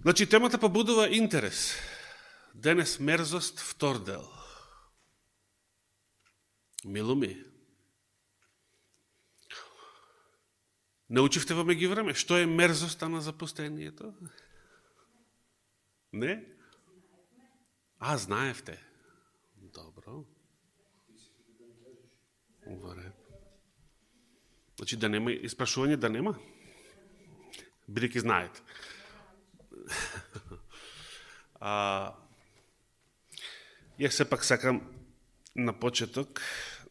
Значи, темата побудува интерес. Денес мерзост втор дел. Мило ми. Научивте во меѓувреме што е мерзоста на запустението? Не? Знаевте. Добро. Во ред. Значи да нема испрашување, да нема? Бидејќи знаете. Ја сепак сакам на почеток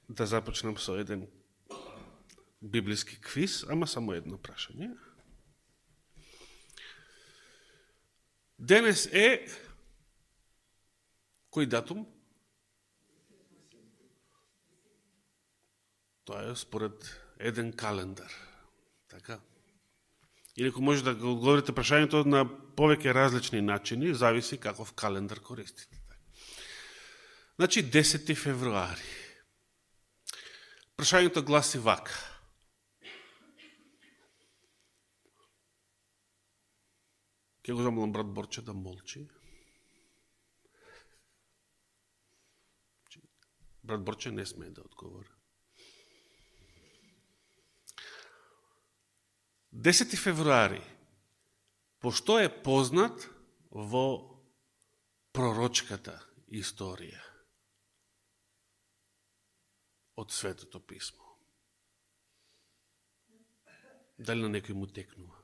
да започнам со еден библиски квиз, ама само едно прашање. Денес е кој датум? Тоа е според еден календар. Така? Или ако може да го одговорите прашањето на повеќе различни начини, зависи каков календар користите. Значи, 10 февруари. Прашањето гласи вака. Ке го замолам брат Борче да молчи. Брат Борче не смее да одговори. 10 февруари, пошто е познат во пророчката историја од Светото писмо? Дали на некој му текнува?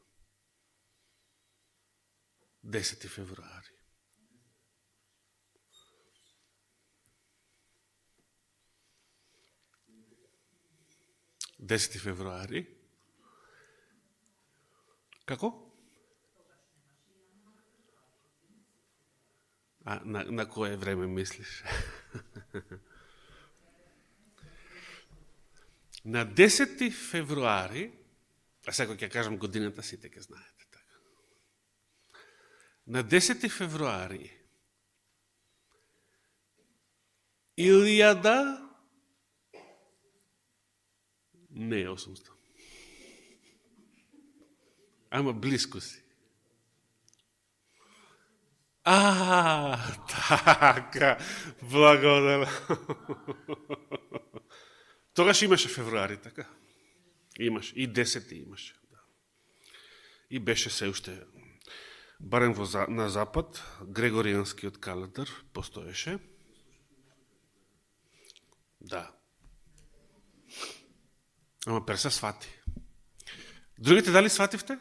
10 февруари. Десети февруари. Како? На кое време мислиш? На 10 февруари, сега ќе кажам годината, сите ќе знаете. Така. На 10 февруари 1000 не е 800. Ама близко си. Така, благодарам. Тогаш имаше февруари, така? Имаш. И 10 имаше. Да. И беше се уште, барем на запад, Грегоријанскиот календар постоеше. Да. Ама перса свати. Другите дали свативте?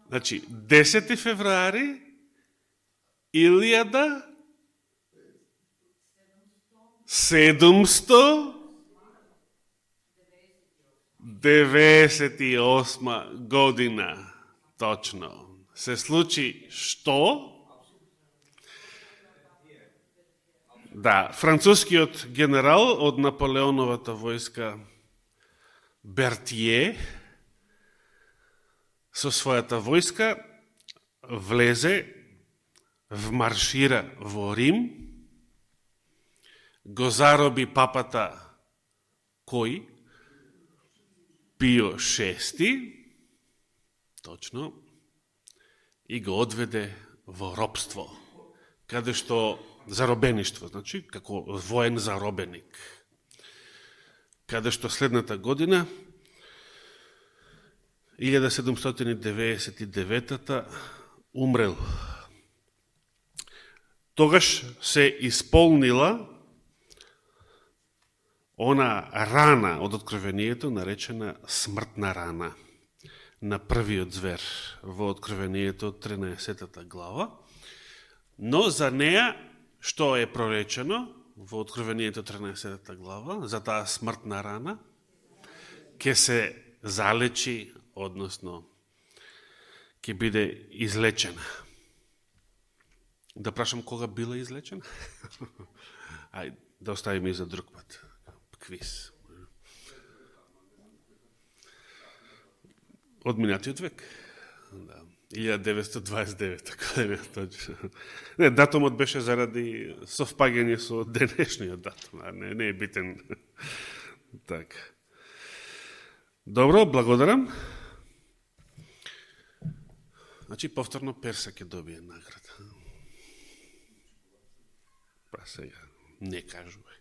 Значи, 10 февруари 1798 година, точно, се случи што? Да, францускиот генерал од Наполеоновата војска Бертие со својата војска влезе, вмаршира во Рим, го зароби папата кој? Пио VI, точно, и го одведе во робство, каде што заробеништво, значи, како воен заробеник, каде што следната година, 1799 умрел. Тогаш се исполнила она рана од Откровението, наречена смртна рана, на првиот звер во Откровението 13 глава, но за неа, што е проречено во Откровението 13 глава, за таа смртна рана, ќе се залечи, односно, ќе биде излечена. Да прашам кога била излечена? Ајде, да оставиме и за друг пат. Квиз. Од минатиот век. Да. 1929, така да не точно. Не, датумот беше заради совпаѓање со денешниот датум, а не е битен. Така. Добро, благодарам. Значи, повторно Перса ќе добие награда. Па сега, не кажувај.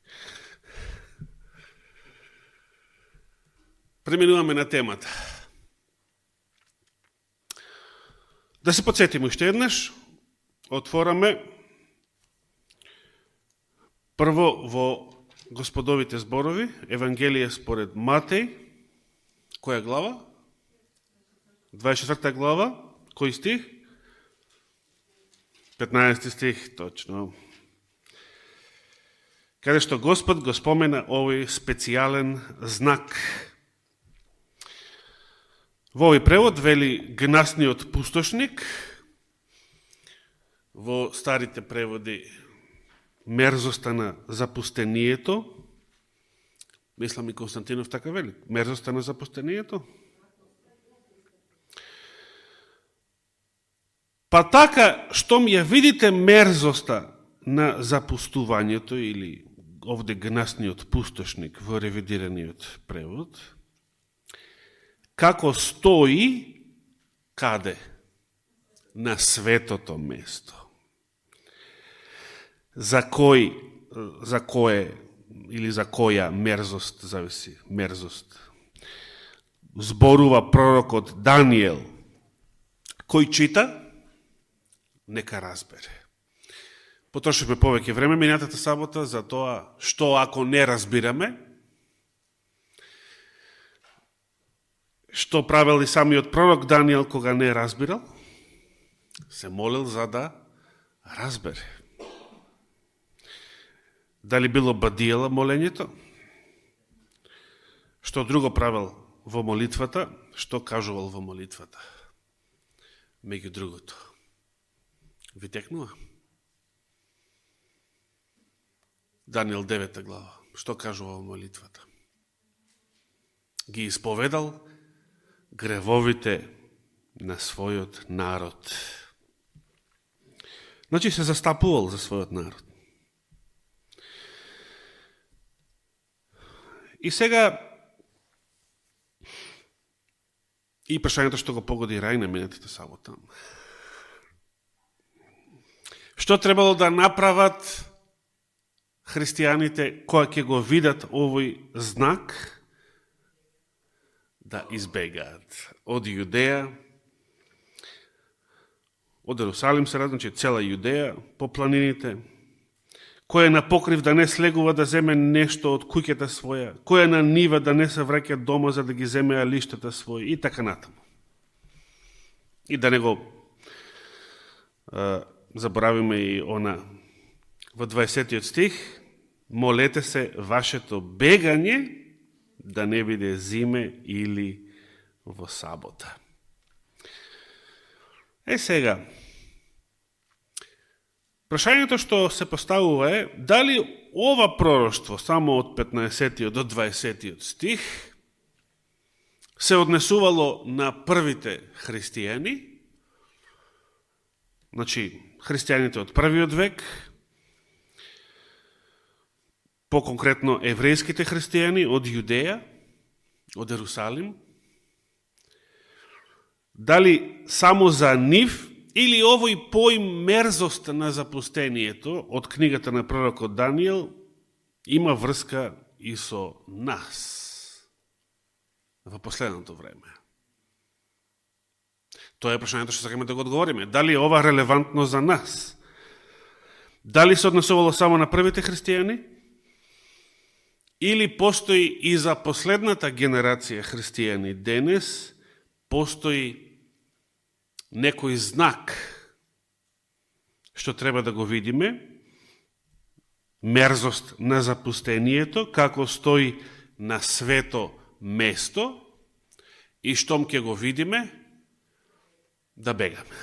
Преминуваме на темата. Да се подсетиме уште еднаш, отвораме прво во Господовите зборови, Евангелие според Матеј, која глава? 24 глава, кој стих? 15 стих, точно. Каде што Господ го спомена овој специјален знак. Во овој превод вели гнасниот пустошник, во старите преводи мерзоста на запустението, мислам и Константинов така вели, мерзоста на запустението. Па така, штом ја видите мерзоста на запустувањето или овде гнасниот пустошник во ревидираниот превод, како стои каде? На светото место. За кое или за која мерзост, зависи, мерзост, зборува пророкот Даниел, кој чита, нека разбере. Потрошивме повеќе време минатата сабота за тоа што ако не разбираме, што правил и самиот пророк Даниел кога не разбирал, се молил за да разбере. Дали било бадиела молењето? Што друго правил во молитвата? Што кажувал во молитвата? Меѓу другото. Ви текнува? Даниел 9 глава. Што кажува во молитвата? Ги исповедал гревовите на својот народ. Значи се застапувал за својот народ. И сега, и прашањето што го погоди Рај на минатите сабота. Што требало да направат христијаните кои ќе го видат овој знак? Да избегаат од Јудеја, од Ерусалим се значи цела Јудеја, по планините, кој е на покрив да не слегува да земе нешто од куќата своја, кој е на нива да не се враќа дома за да ги земе алиштата своји и така натаму. И да не го заборавиме и она во 20 стих, молете се вашето бегање да не биде зиме или во сабота. Сега, прашањето што се поставува е, дали ова пророштво, само од 15 до 20 стих, се однесувало на првите христијани, значи, христијаните од првиот век, по-конкретно еврејските христијани од Јудеја, од Ерусалим, дали само за нив, или овој поим мерзост на запустението од книгата на пророкот Даниел има врска и со нас во последното време. Тоа е прашањето што сакаме да го одговориме. Дали е ова релевантно за нас? Дали се однесувало само на првите христијани? Или постои и за последната генерација христијани денес, постои некој знак што треба да го видиме, мерзост на запустението, како стои на свето место, и штом ќе го видиме, да бегаме.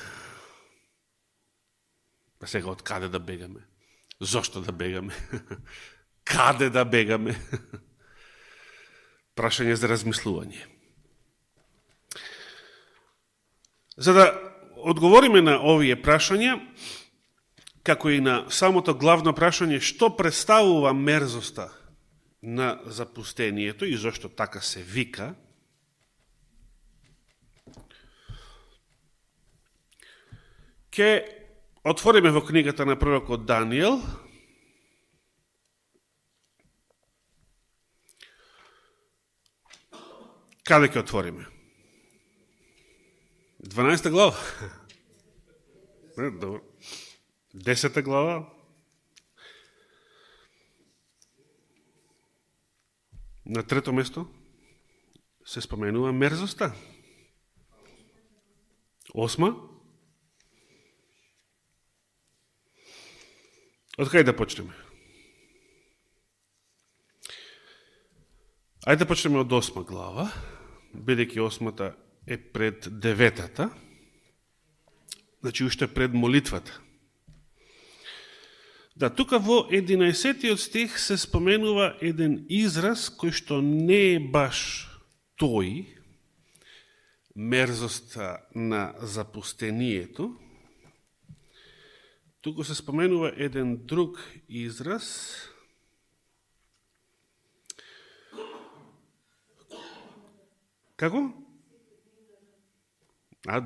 Па сега, од каде да бегаме? Зошто да бегаме? Каде да бегаме? Прашање за размислување. За да одговориме на овие прашања, како и на самото главно прашање, што представува мерзоста на запустението и зошто така се вика, Ке отвориме во книгата на пророкот Даниел. Каде ќе отвориме? 12 глава. Добро. 10 глава. На трето место се споменува мерзоста. 8. Од кај да почнеме? Ајде да почнеме од 8 глава, бидејќи 8-та е пред 9-та, значи уште пред молитвата. Да, тука во 11-тиот стих се споменува еден израз кој што не е баш тој, мерзоста на запустението, туку се споменува еден друг израз, како?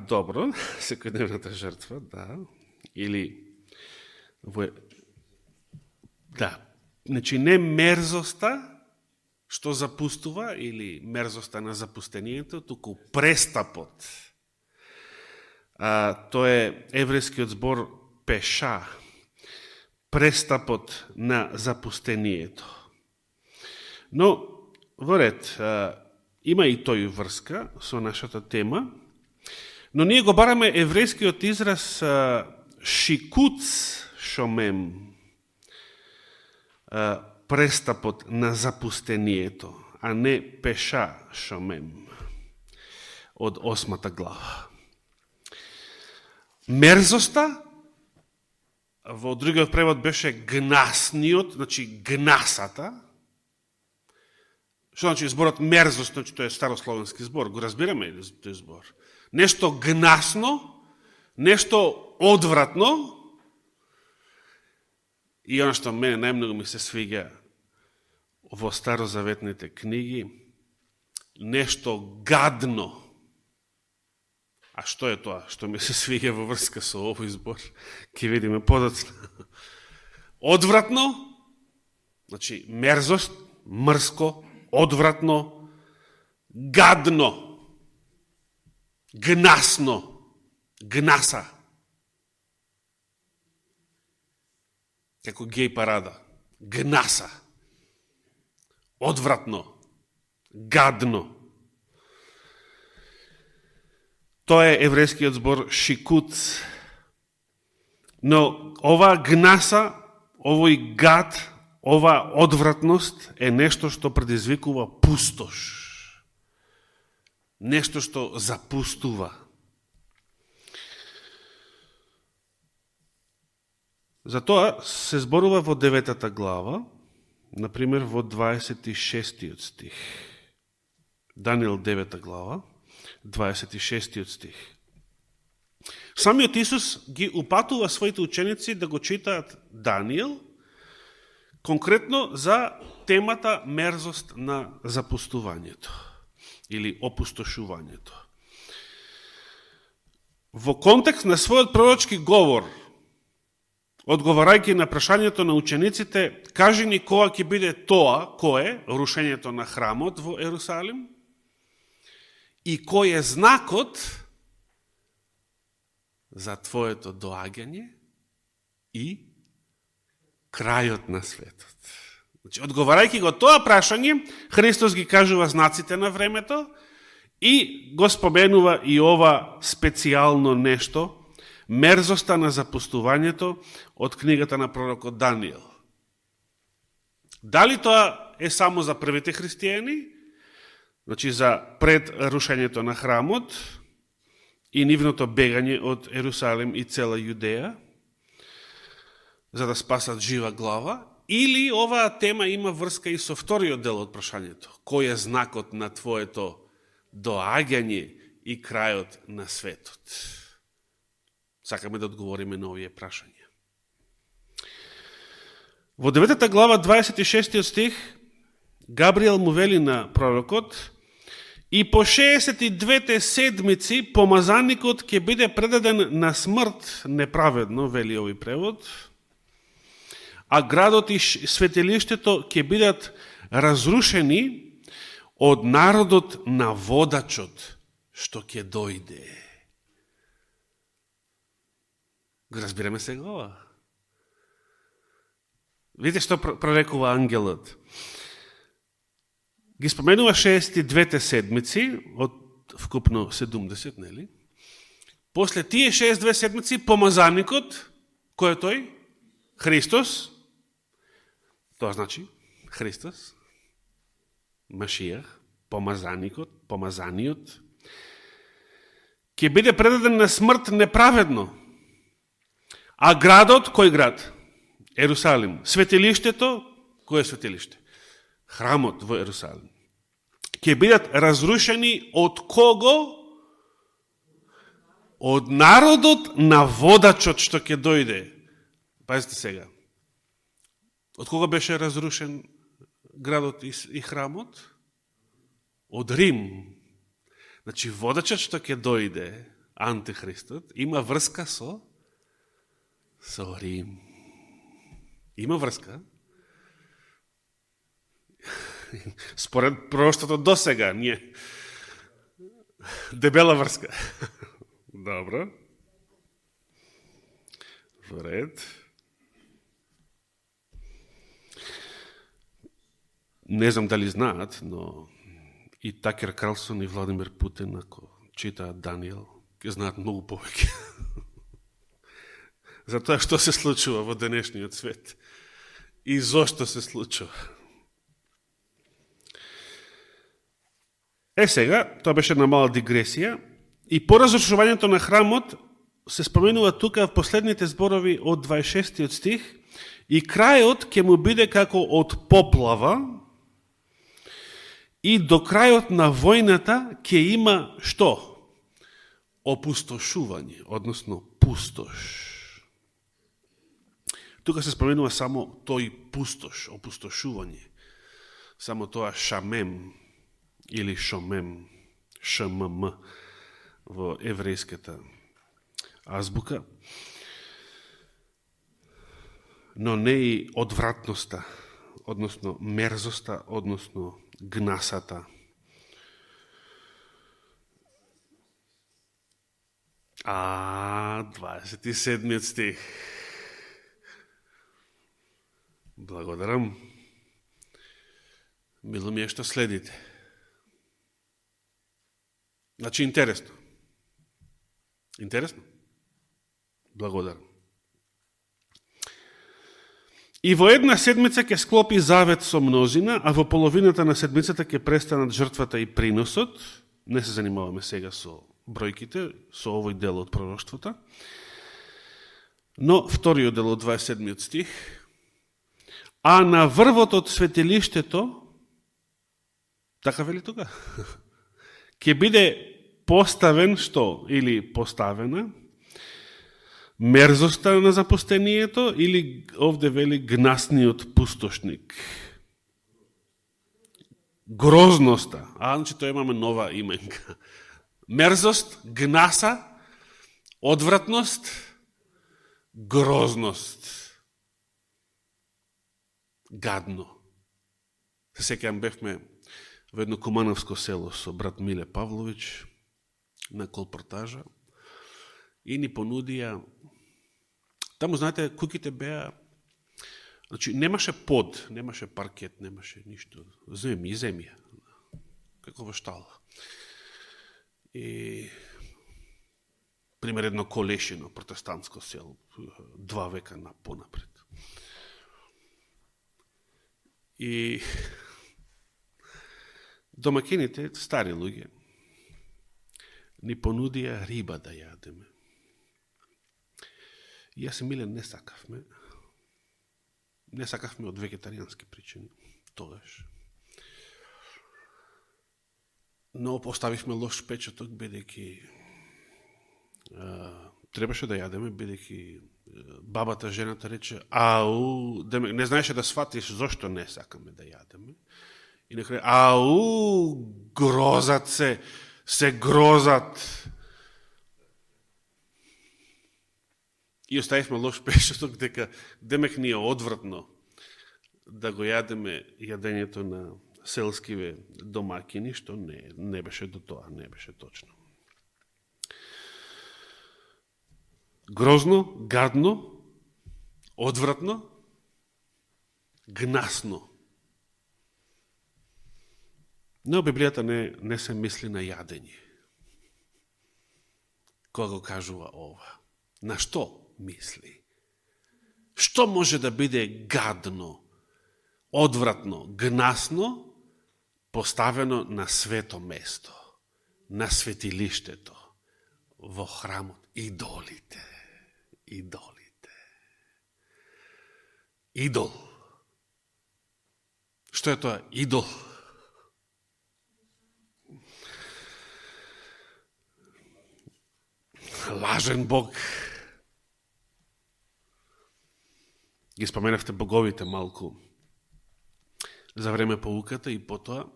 Добро, секојдневната жртва, да, или да, значи не мерзоста што запустува или мерзоста на запустението, туку престапот. Тоа е еврејскиот збор пеша, престапот на запустението. Но, во ред, има и тој врска со нашата тема, но ние го бараме еврејскиот израз шикуц шомем, престапот на запустението, а не пеша шомем од 8 глава. Мерзоста, во другиот превод беше гнасниот, значи гнасата. Што значи зборот мерзост, значи тоа е старословенски збор, го разбираме ли тој збор? Нешто гнасно, нешто одвратно, и оно што мене најмногу ми се свиѓа во старозаветните книги, нешто гадно. А што е тоа што ми се свиѓа во врска со овој збор? Ке видиме подоцна. Одвратно, значи мерзост, мрско, одвратно, гадно, гнасно, гнаса. Како геј парада. Гнаса. Одвратно. Гадно. Тоа е еврејскиот збор шикуц. Но ова гнаса, овој гад, ова одвратност е нешто што предизвикува пустош. Нешто што запустува. Затоа се зборува во 9 глава, например во 26 стих. Даниел 9 глава, 26 стих. Самиот Исус ги упатува своите ученици да го читаат Даниел, конкретно за темата мерзост на запустувањето или опустошувањето. Во контекст на својот пророчки говор, одговарајќи на прашањето на учениците, кажи ни кога ќе биде тоа, кое, рушењето на храмот во Ерусалим, и кој е знакот за твоето доаѓање и крајот на светот. Значи, одговарајќи го тоа прашање, Христос ги кажува знаците на времето и го споменува и ова специјално нешто, мерзоста на запустувањето од книгата на пророкот Даниел. Дали тоа е само за првите христијани, значи за пред рушењето на храмот и нивното бегање од Ерусалим и цела Јудеја, за да спасат жива глава, или оваа тема има врска и со вториот дел од прашањето. Кој е знакот на твоето доаѓање и крајот на светот? Сакаме да одговориме на овие прашања. Во 9 глава, 26 стих, Габриел му вели на пророкот: И по 62 седмици помазаникот ќе биде предаден на смрт неправедно, вели овој превод, а градот и светилиштето ќе бидат разрушени од народот на водачот што ќе дојде. Го разбираме сега ова? Видите што прорекува ангелот. Ги споменува 62 седмици, од вкупно 70, нели? После тие 62 седмици, помазаникот, кој е тој? Христос. Тоа значи Христос, Машијах, помазаниот, ќе биде предаден на смрт неправедно. А градот, кој град? Ерусалим. Светилиштето, кој е светилиште? Храмот во Ерусалим. Ќе бидат разрушени од кого? Од народот на водачот што ќе дојде. Пазите сега. Од кого беше разрушен градот и храмот? Од Рим. Значи, водачот што ќе дојде, антихристот, има врска со Рим. Има врска? Според пророштото до сега, не. Дебела врска. Добро. Вред. Не знам дали знаат, но и Такер Карлсон и Владимир Путин, ако читаат Даниел, ќе знаат многу повеќе. За тоа што се случува во денешниот свет и зошто се случува. Сега, тоа беше една мала дигресија, и по разрушувањето на храмот се споменува тука в последните зборови од 26 стих, и крајот ќе му биде како од поплава, и до крајот на војната ќе има што? Опустошување, односно пустош. Тука се споменува само тој пустош, опустошување. Само тоа шамем или шомем, ШММ во еврејската азбука. Но не и одвратноста, односно мерзоста, односно гнасата. А, 27 стих. Благодарам. Мило ми е што следите. Значи, интересно. Интересно? Благодарам. И во една седмица ќе склопи завет со мнозина, а во половината на седмицата ќе престанат жртвата и приносот. Не се занимаваме сега со бројките, со овој дел од пророштвото. Но вториот дел од 27 стих. А на врвот од светилиштето, така вели тука, ќе биде поставен што? Или поставена мерзоста на запустението, или овде вели гнасниот пустошник. Грозноста. Значи тоа имаме нова именка. Мерзост, гнаса, одвратност, грозност. Гадно. Се сеќавам, бевме во едно кумановско село со брат Миле Павлович на колпортажа и ни понудија, таму, знаете, куќите беа, значи, немаше под, немаше паркет, немаше ништо, земја, како во штала. И, пример, едно колешино протестантско село, 2 века понапред. И домакините, стари луѓе, ни понудија риба да јадеме. И јас и Милен не сакавме. Не сакавме од вегетаријански причини, тогаш. Но поставивме лош печаток, бидејќи требаше да јадеме, бидејќи бабата, жената рече, не знаеше да сватиш зошто не сакаме да јадеме. И на крај, грозат се грозат. И оставивме лош пешаток дека демек ни е одвратно да го јадеме јадењето на селскиве домакини, што не беше до тоа, не беше точно. Грозно, гадно, одвратно, гнасно. Но Библијата не се мисли на јадење. Кога го кажува ова? На што мисли? Што може да биде гадно, одвратно, гнасно, поставено на свето место, на светилиштето, во храмот? Идолите. Идол. Што е тоа? Идол. Лажен Бог. Ги споменавте боговите малку за време поуката и потоа.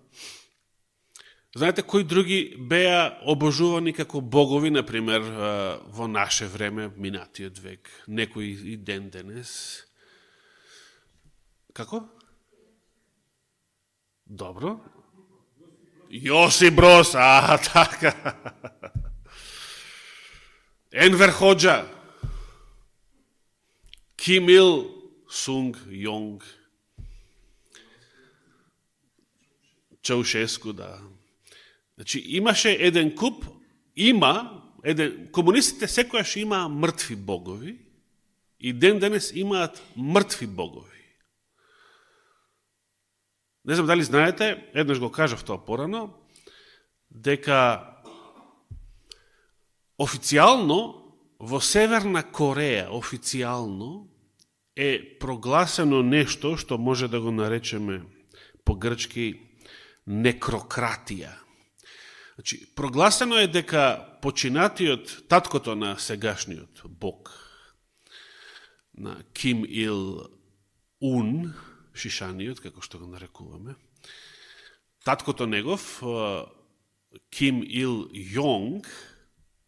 Знаете кои други беа обожувани како богови, например, во наше време, минатиот век, некои и ден денес? Како? Добро. Јосип Брос, така. Енвер Ходжа, Ким Ил Сунг Јонг, Чаушеску, да. Значи, имаше еден куп, комунистите секојаш имаа мртви богови и ден денес имаат мртви богови. Не знам дали знаете, еднаш го кажав тоа порано, дека официјално во Северна Кореја официјално е прогласено нешто што може да го наречеме по грчки некрократија. Значи, прогласено е дека починатиот, таткото на сегашниот бог, на Ким Ил Ун, шишаниот, како што го нарекуваме, таткото негов, Ким Ил Јонг,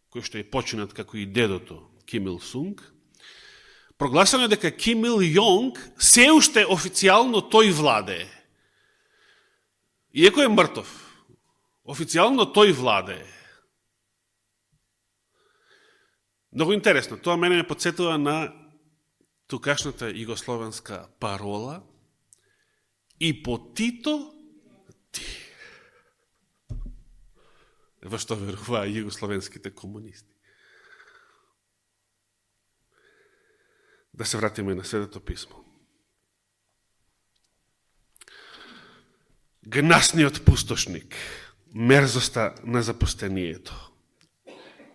кој што е починат како и дедото Ким Ил Сунг, прогласено е дека Ким Ил Јонг се уште официјално тој владее. Иако е мртов, официјално тој владее. Много интересно. Тоа мене ме подсетува на тукашната југословенска парола и по Тито ти. Во што веруваа југословенските комунисти. Да се вратиме на Светото писмо. Гнасниот пустошник, мерзоста на запустението,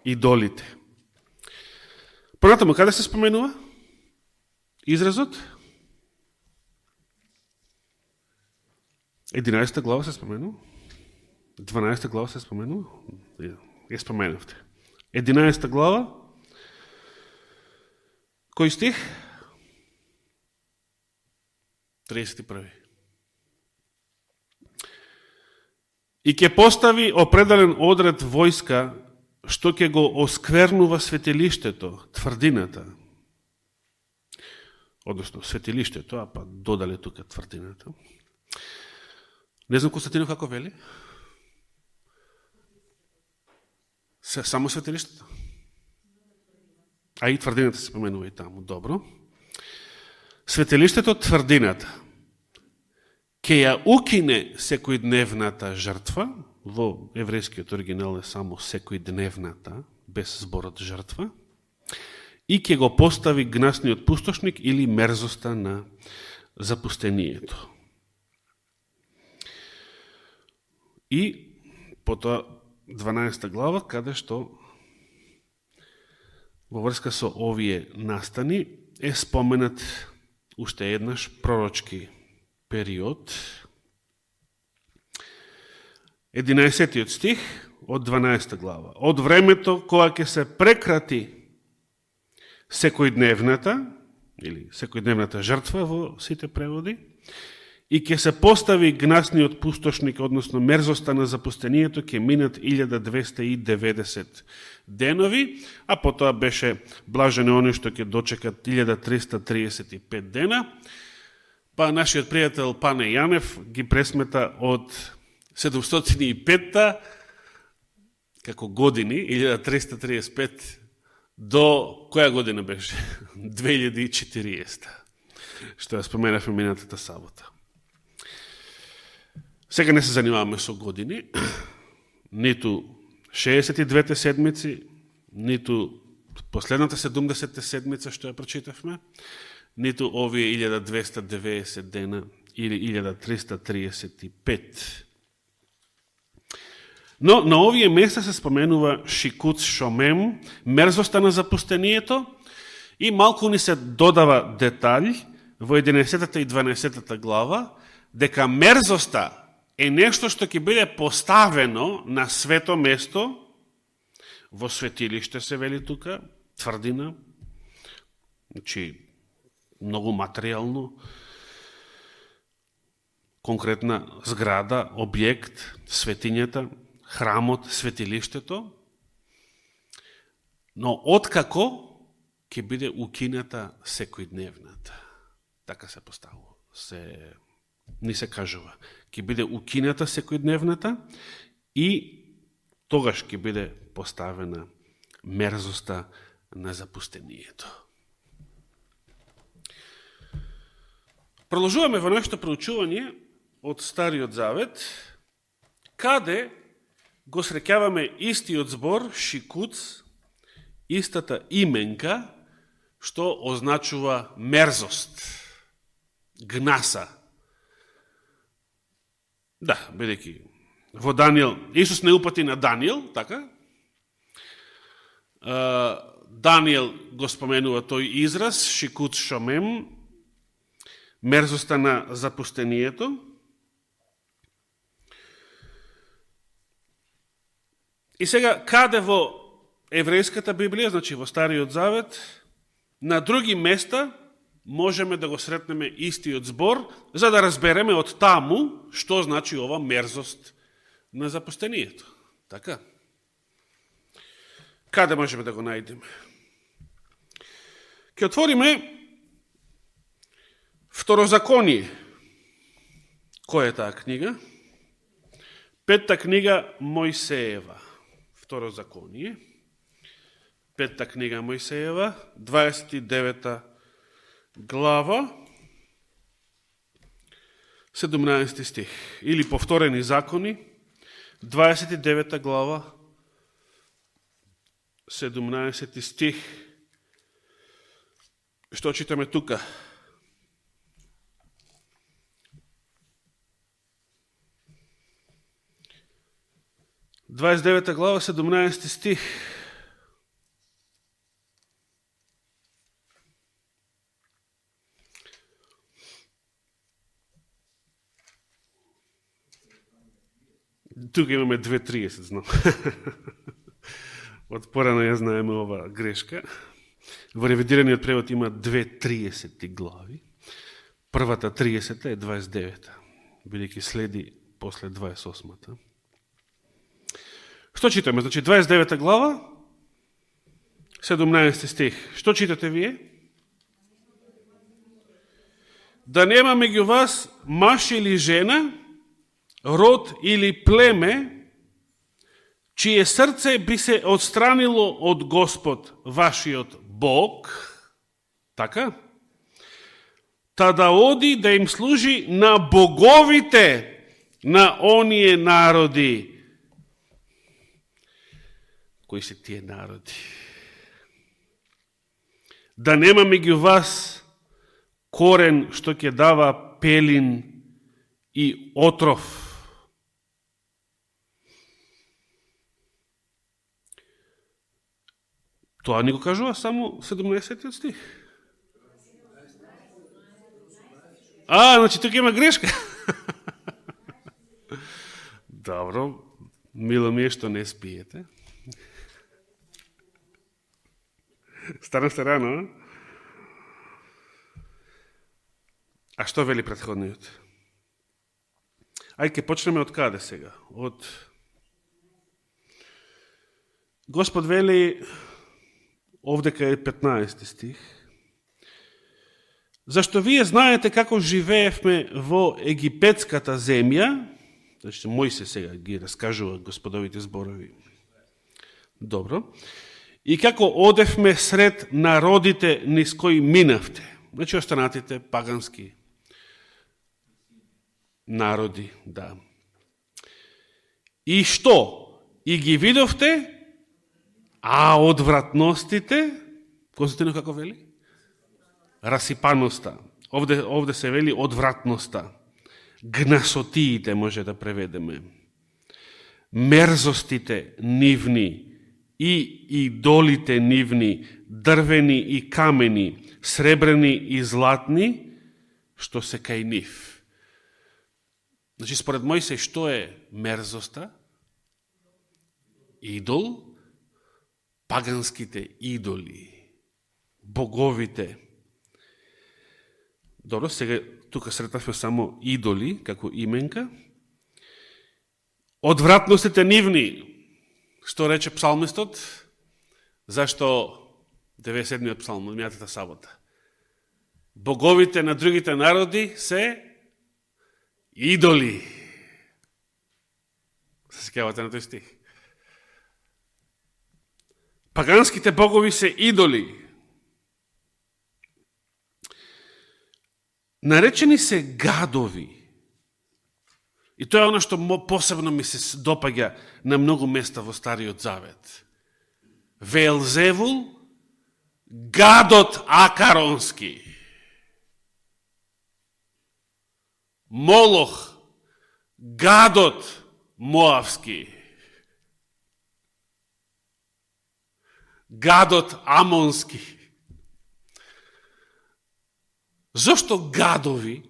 идолите. Понатаму, каде се споменува изразот? 11 глава се споменува? 12 глава се споменува? Ја споменавте. 11 глава? Кој стих? 31. И ќе постави определен одред војска, што ќе го осквернува светилиштето, тврдината. Односно, светилиштето, а па додале тука тврдината. Не знам Константинов како вели? Само светилиштето? А и тврдината се споменува и таму. Добро. Светилиштето, тврдината. Ке ја укине секојдневната жртва, во еврејскиот оригинал е само секојдневната, без зборот жртва, и ќе го постави гнасниот пустошник или мерзоста на запустението. И потоа 12 глава, каде што во врска со овие настани е споменат уште еднаш пророчки период. 11 стих од 12 глава. Од времето кога ќе се прекрати секојдневната или секојдневната жртва во сите преводи и ќе се постави гнасниот пустошник, односно мерзоста на запустението, ќе минат 1290 денови, а потоа беше блажен оној што ќе дочекат 1335 дена. Па нашиот пријател Пане Јанев ги пресмета од 705 како години, 1335, до која година беше? 2040, што ја споменавме минатата сабота. Сега не се занимаваме со години, ниту 62 седмици, ниту последната 70 седмица што ја прочитавме, ниту овие 1290 дена или 1335. Но на овие места се споменува Шикуц Шомем, мерзоста на запустението, и малку ни се додава деталј во 11 и 12 глава, дека мерзоста е нешто што ќе биде поставено на свето место, во светилиште се вели тука, тврдина, значи многу материјално, конкретна зграда, објект, светињата, храмот, светилиштето, но откако ќе биде укината секојдневната. Така се поставува. Ни се кажува. Ќе биде укината секојдневната и тогаш ќе биде поставена мерзоста на запустението. Продолжуваме во нашето проучување од Стариот Завет, каде го среќаваме истиот збор, шикуц, истата именка, што означува мерзост, гнаса. Да, бидејќи во Даниел, Исус не упати на Даниел, така? Даниел го споменува тој израз, шикуц шомем, мерзоста на запустението. И сега, каде во еврејската Библија, значи во Стариот Завет, на други места можеме да го сретнеме истиот збор, за да разбереме од таму што значи ова мерзост на запустението. Така? Каде можеме да го најдеме? Ке отвориме Второзаконие. Која е таа книга? Петта книга Мојсеева. Второзаконие. Петта книга Мојсеева, 29 глава, 17 стих. Или повторени закони, 29 глава, 17 стих. Што читаме тука? Дваесет глава, 17 стих. Тука имаме 2.30, знам. Од порано ја знаеме ова грешка. Во ревидираниот превод има 2.30 глави. Првата 30 е 29, бидејќи следи после 28-та. Што читаме? Значи 29 глава, 17 стих. Што читате вие? Да нема меѓу вас маж или жена, род или племе, чие срце би се отстранило од Господ, вашиот Бог, така? Та да оди да им служи на боговите на оние народи. Кои се тие народи? Да нема меѓу вас корен што ќе дава пелин и отров. Тоа ни го кажува само 17 стих. Значи тука има грешка. Добро, мило ми е што не спиете. Стана се рано, а? А што вели претходниот? Ајде, почнеме од каде сега? Господ вели, овдека е 15 стих, зашто вие знаете како живеевме во египетската земја, значи Мојсе сега ги раскажува Господовите зборови. Добро. И како одевме сред народите низ кои минавте. Значи останатите пагански народи, да. И што? И ги видовте, а одвратностите, Константинов како вели? Расипаноста. Овде се вели одвратноста. Гнасотиите може да преведеме. Мерзостите нивни и идолите нивни, дрвени и камени, сребрени и златни, што се кај нив. Значи, според Мојсей, што е мерзоста? Идол, паганските идоли, боговите. Добро, сега тука сретавме само идоли, како именка. Одвратностите нивни, што рече псалмистот, зашто 97-ниот псалм, мијатата сабота. Боговите на другите народи се идоли. Се сеќавате на тој стих. Паганските богови се идоли. Наречени се гадови. И тоа е оно што посебно ми се допаѓа на многу места во Стариот Завет. Велзевул, гадот акаронски. Молох, гадот моавски. Гадот амонски. Зошто гадови?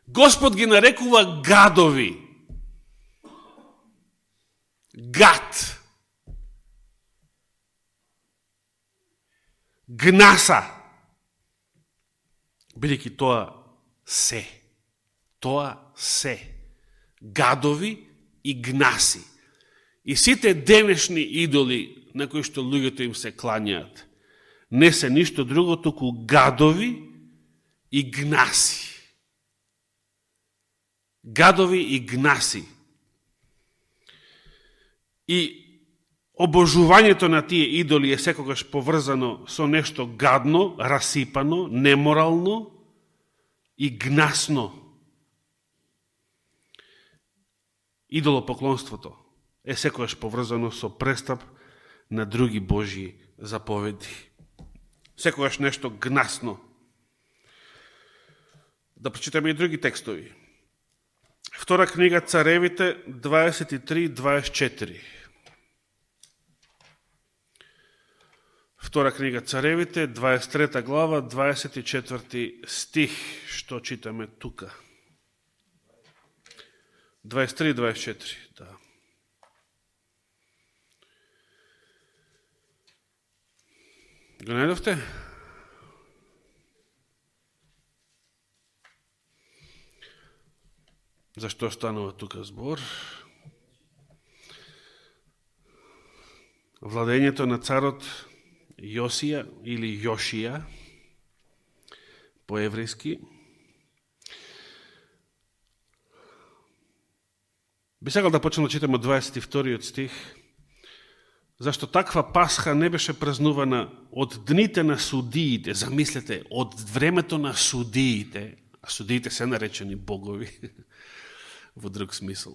Господ ги нарекува гадови. Гад. Гнаса. Бидејќи тоа се. Тоа се. Гадови и гнаси. И сите денешни идоли на кои што луѓето им се клањаат, не се ништо друго, туку гадови и гнаси. Гадови и гнаси. И обожувањето на тие идоли е секогаш поврзано со нешто гадно, расипано, неморално и гнасно. Идолопоклонството е секогаш поврзано со престап на други Божји заповеди. Секогаш нешто гнасно. Да прочитаме и други текстови. Втора книга Царевите 23-24. Втора книга Царевите, 23 глава, 24 стих, што читаме тука. 23-24, да. Го најдовте? Зашто станува тука збор? Владењето на царот Јосија или Јошија по еврејски. Би сакал да почнем да читаме од 22 стих. Зашто таква Пасха не беше празнувана од дните на судиите. Замислете, од времето на судиите, а судиите се наречени богови, во друг смисъл.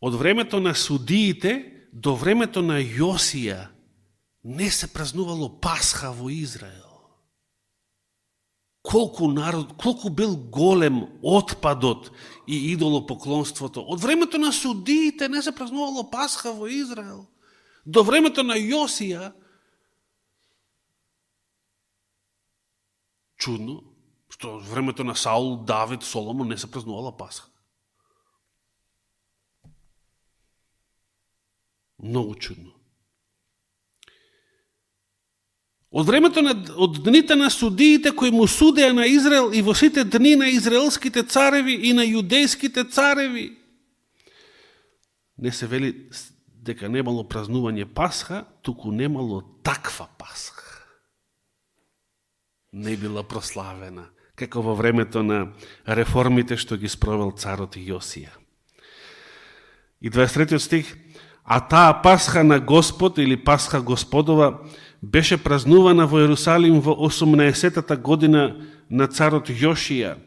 Од времето на судиите до времето на Јосија не се празнувало Пасха во Израел. Колку бил голем отпадот и идолопоклонството. Од времето на судиите не се празнувало Пасха во Израел. До времето на Јосија, чудно, што од времето на Саул, Давид, Соломон не се празнувала Пасха. Многу чудно. Од времето од дните на судиите кои му судеа на Израел и во сите дни на израелските цареви и на јудејските цареви. Не се вели дека немало празнување Пасха, туку немало таква Пасха. Не била прославена, како во времето на реформите што ги спровел царот Јосија. И 23 стих, а таа Пасха на Господ или Пасха Господова беше празнувана во Јерусалим во 18-та година на царот Јошија.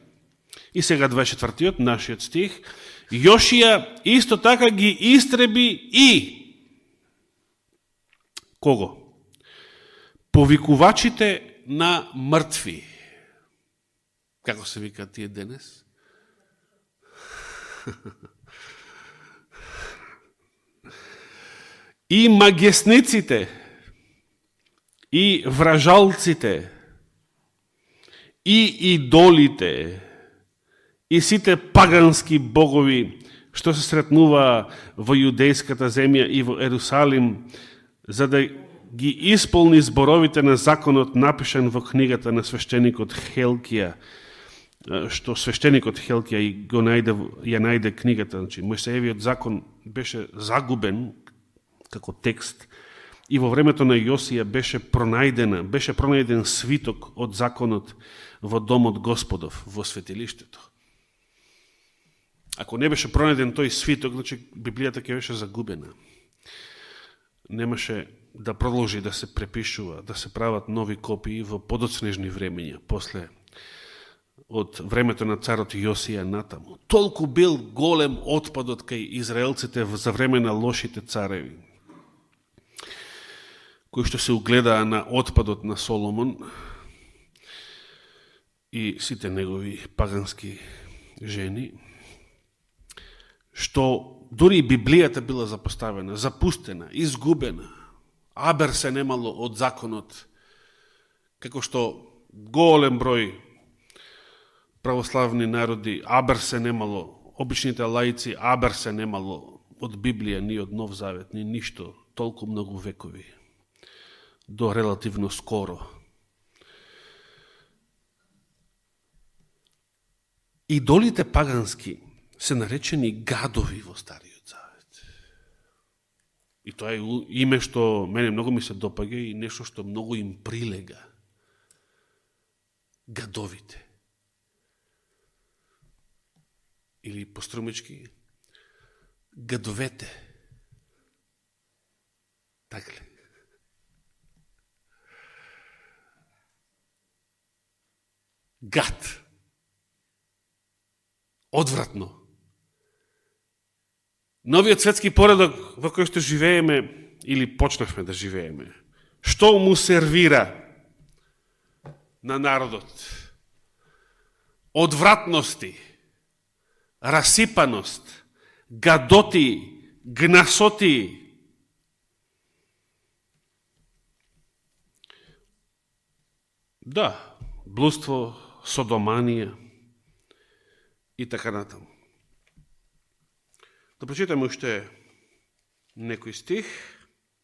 И сега 24-тиот, нашиот стих, Јошија исто така ги истреби и кого? Повикувачите на мртви. Како се викаат тие денес? И магесниците, и вражалците, и идолите, и сите пагански богови, што се сретнуваа во јудејската земја и во Ерусалим, за да ги исполни зборовите на законот напишан во книгата на свештеникот Хелкија, што свештеникот Хелкија ја најде книгата. Значи, Мојсеевиот закон беше загубен како текст и во времето на Јосија беше пронајден свиток од законот во домот Господов, во светилиштето. Ако не беше пронајден тој свиток, значи Библијата ќе беше загубена. Немаше да продолжи да се препишува, да се прават нови копии во подоцнежни времења, после од времето на царот Јосија натаму. Толку бил голем отпадот кај израелците за време на лошите цареви, кои што се угледаа на отпадот на Соломон и сите негови пагански жени, што дури и Библијата била запоставена, запустена, изгубена. Абер се немало од законот, како што голем број православни народи, абер се немало, обичните лаици, абер се немало од Библија, ни од Нов Завет, ни ништо, толку многу векови, до релативно скоро. Идолите пагански се наречени гадови во Стариот Завет. И тоа е име што мене многу ми се допаѓа и нешто што многу им прилега. Гадовите. Или пострумечки, гадовете. Така ли? Гад. Одвратно. Новиот светски поредок во кој што живееме, или почнавме да живееме, што му сервира на народот? Одвратности, расипаност, гадоти, гнасоти. Да, блудство, содоманија и така натаму. Да прочитаме уште некој стих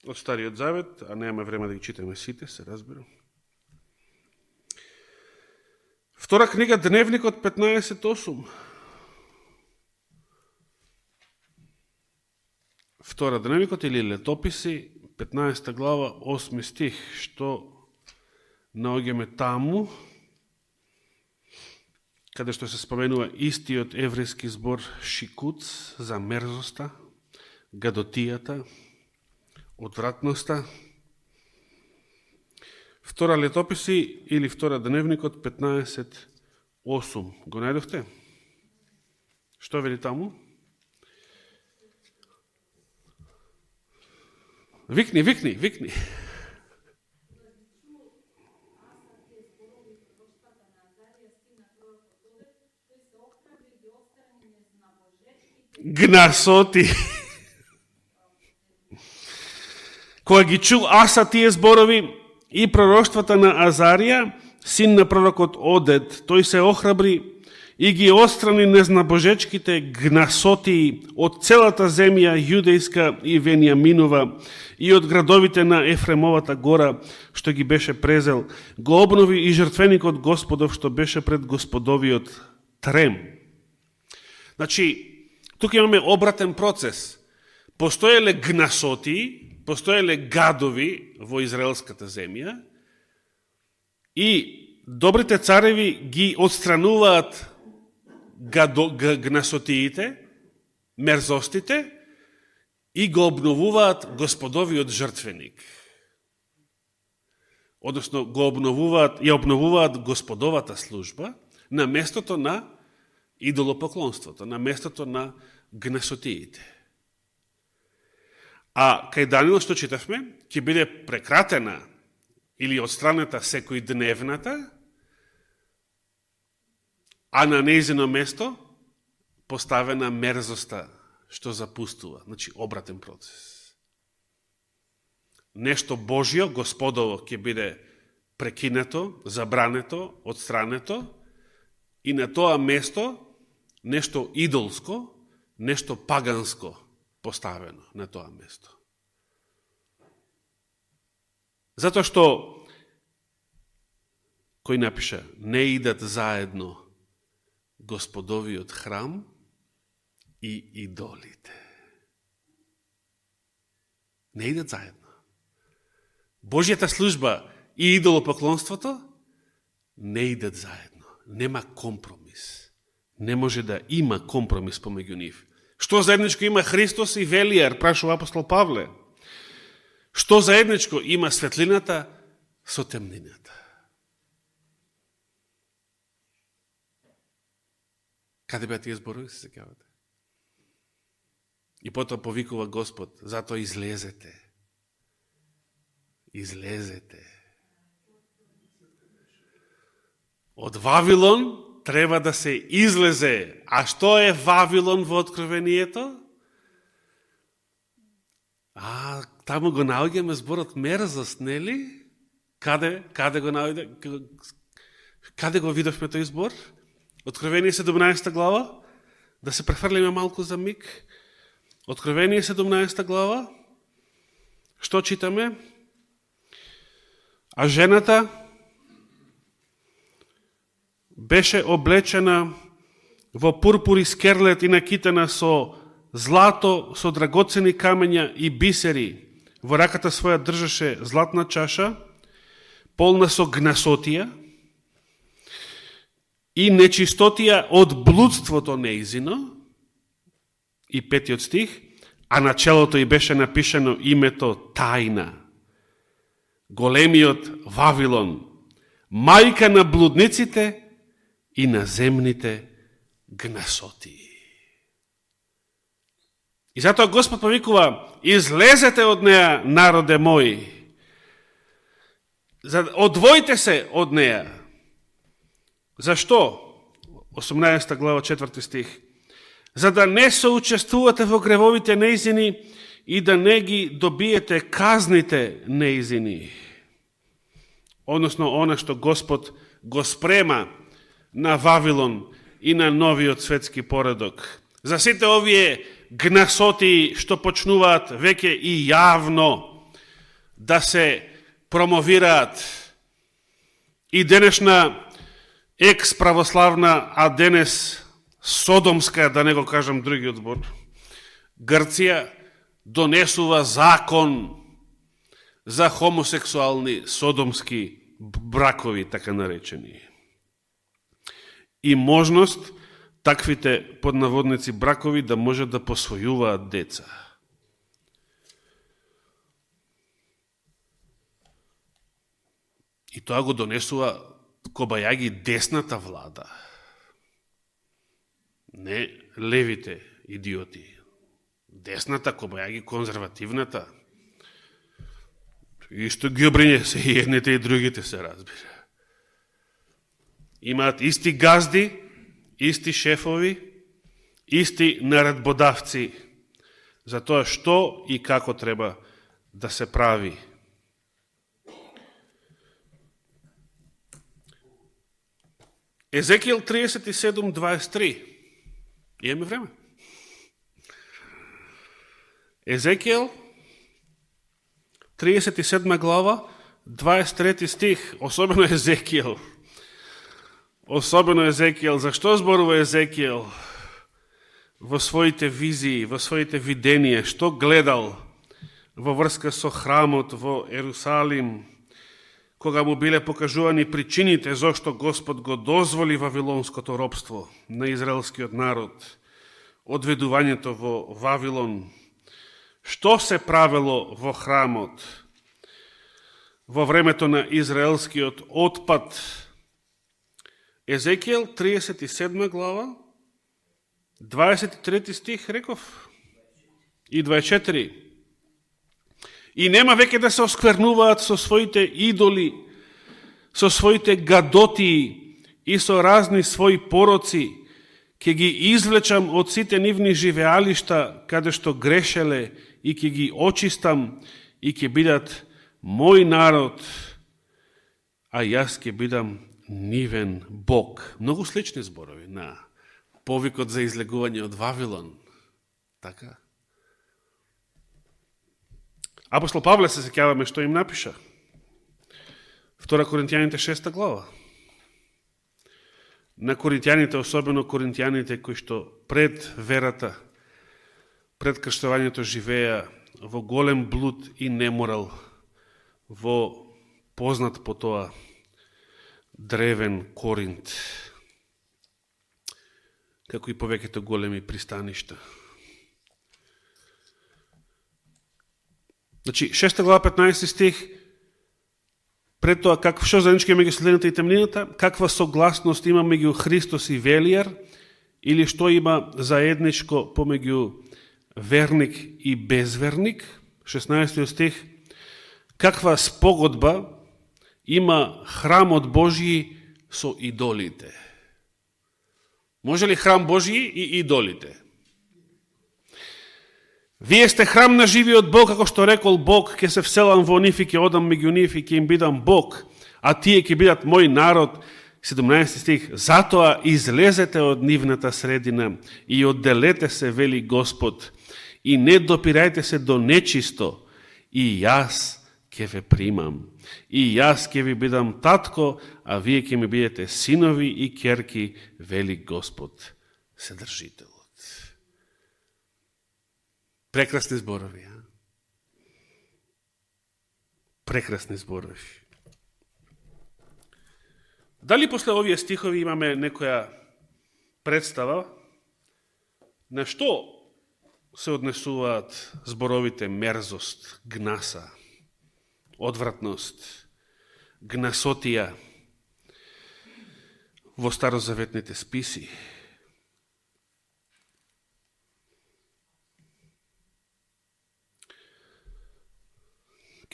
од Стариот Завет, а немаме време да ги читаме сите, се разбира. Втора книга Дневникот 15:8. Втора Дневникот или Летописи, 15 глава, 8 стих, што наоѓаме таму, каде што се споменува истиот еврејски збор шикуц за мерзоста, гадотијата, одвратноста. Втора Летописи или Втора Дневникот 15:8. Го најдовте? Што вели таму? Викни. Гнасоти. Кога ги чул Аса тие зборови и пророштвата на Азарија, син на пророкот Одед, тој се охрабри и ги отстрани незнабожечките гнасотии од целата земја јудејска и Венијаминова и од градовите на Ефремовата гора, што ги беше презел, го обнови и жртвеникот Господов, што беше пред Господовиот трем. Значи, тука имаме обратен процес. Постоеле гнасотии, постоеле гадови во израелската земја и добрите цареви ги отстрануваат гнасотиите, мерзостите и го обновуваат Господовиот жртвеник. Односно, ја обновуваат Господовата служба на местото на идолопоклонството, на местото на гнасотиите. А кај Даниил, што читавме, ќе биде прекратена или отстранета секојдневната, а на нејзино место поставена мерзоста што запустува. Значи, обратен процес. Нешто Божјо, Господово, ќе биде прекинето, забрането, отстрането и на тоа место нешто идолско, нешто паганско поставено на тоа место. Затоа што кој напиша, не идат заедно Господовиот храм и идолите. Не идат заедно. Божјата служба и идолопоклонството не идат заедно. Нема компромис. Не може да има компромис помеѓу нив. Што заедничко има Христос и Велијар, прашува апостол Павле. Што заедничко има светлината со темнината. Каде беа тие зборови, се сеќавате? И потоа повикува Господ, затоа излезете. Излезете. Од Вавилон треба да се излезе. А што е Вавилон во Откровението? Таму го наоѓаме зборот мерзост, нели? Каде го наоѓаме? Каде го видовме тој збор? Откровение 17 глава. Да се префрлиме малку за миг. Откровение 17 глава. Што читаме? А жената беше облечена во пурпур и скерлет и накитена со злато, со драгоцени камења и бисери. Во раката своја држаше златна чаша, полна со гнасотија и нечистотија од блудството неизино. И 5 стих, а на челото й беше напишано името Тајна, големиот Вавилон, мајка на блудниците и на земните гнасоти. И затоа Господ повикува, излезете од неа, народе мој. Одвојте се од неа. Зашто? 18 глава, 4 стих. За да не соучествувате во гревовите неизини и да не ги добиете казните неизини. Односно, она што Господ го спрема на Вавилон и на новиот светски поредок. За сите овие гнасоти што почнуваат веќе и јавно да се промовираат и денешна екс-православна, а денес содомска, да не го кажам другиот збор, Грција донесува закон за хомосексуални содомски бракови, така наречени. И можност таквите поднаводници бракови да можат да посвојуваат деца. И тоа го донесува кобајаги десната влада. Не левите идиоти. Десната кобајаги конзервативната. Исто ги обрине се и едните и другите, се разбира. Имаат исти газди, исти шефови, исти наредбодавци за тоа што и како треба да се прави. Езекијел 37:23. Имаме време. Езекијел 37 глава, 23 стих, особено Езекијел. Особено Езекијел. Зашто зборува Езекијел во своите визии, во своите виденија, што гледал во врска со храмот во Ерусалим, кога му биле покажувани причините зашто Господ го дозволи вавилонското робство на израелскиот народ, одведувањето во Вавилон, што се правело во храмот во времето на израелскиот отпад. Езекијел 37 глава, 23 стих реков и 24. И нема веќе да се осквернуваат со своите идоли, со своите гадотии и со разни своји пороци, ќе ги извлечам од сите нивни живеалишта, каде што грешеле, и ќе ги очистам, и ќе бидат мој народ, а јас ќе бидам нивен Бог. Многу слични зборови на повикот за излегување од Вавилон. Така? Апостол Павле се сеќаваме што им напиша. 2 Коринтијаните 6 глава. На коринтијаните, особено коринтијаните кои што пред верата, пред крштувањето живеа во голем блуд и неморал, во познат по тоа древен Коринт, како и повеќето големи пристаништа. Значи, 6 глава 15 стих, пред тоа, што заеднички меѓу светлината и темнината, каква согласност има меѓу Христос и Велијар, или што има заедничко помеѓу верник и безверник. 16 стих, каква спогодба има храмот Божји со идолите. Може ли храм Божји и идолите? Вие сте храм на живиот Бог, како што рекол Бог, ќе се вселам во нив и ќе одам меѓу нив и ќе им бидам Бог, а тие ќе бидат мој народ. 17 стих, затоа излезете од нивната средина и одделете се, вели Господ, и не допирајте се до нечисто, и јас ќе ве примам. И јас ќе ви бидам татко, а вие ќе ми бидете синови и ќерки, вели Господ, Вседржителот. Прекрасни зборови. Прекрасни зборови. Дали после овие стихови имаме некоја представа на што се однесуваат зборовите мерзост, гнаса, одвратност, гнасотија во старозаветните списи?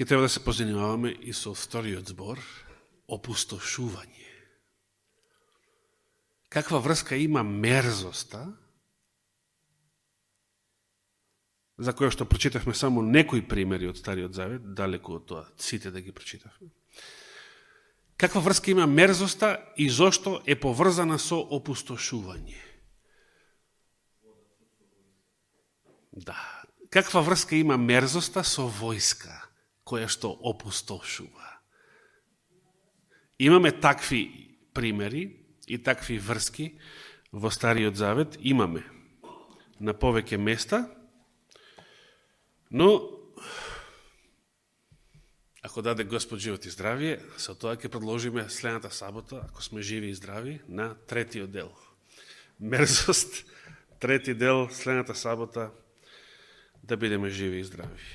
Ке треба да се позанимаваме и со вториот збор, опустошување. Каква врска има мерзоста, за која што прочитавме само некои примери од Стариот Завет, далеку од тоа сите да ги прочитавме. Каква врска има мерзоста и зошто е поврзана со опустошување? Да. Каква врска има мерзоста со војска, која што опустошува? Имаме такви примери и такви врски во Стариот Завет, имаме на повеќе места, но ако даде Господ живот и здравие, со тоа ќе продолжиме следната сабота, ако сме живи и здрави, на третиот дел. Мерзост, трети дел, следната сабота, да бидеме живи и здрави.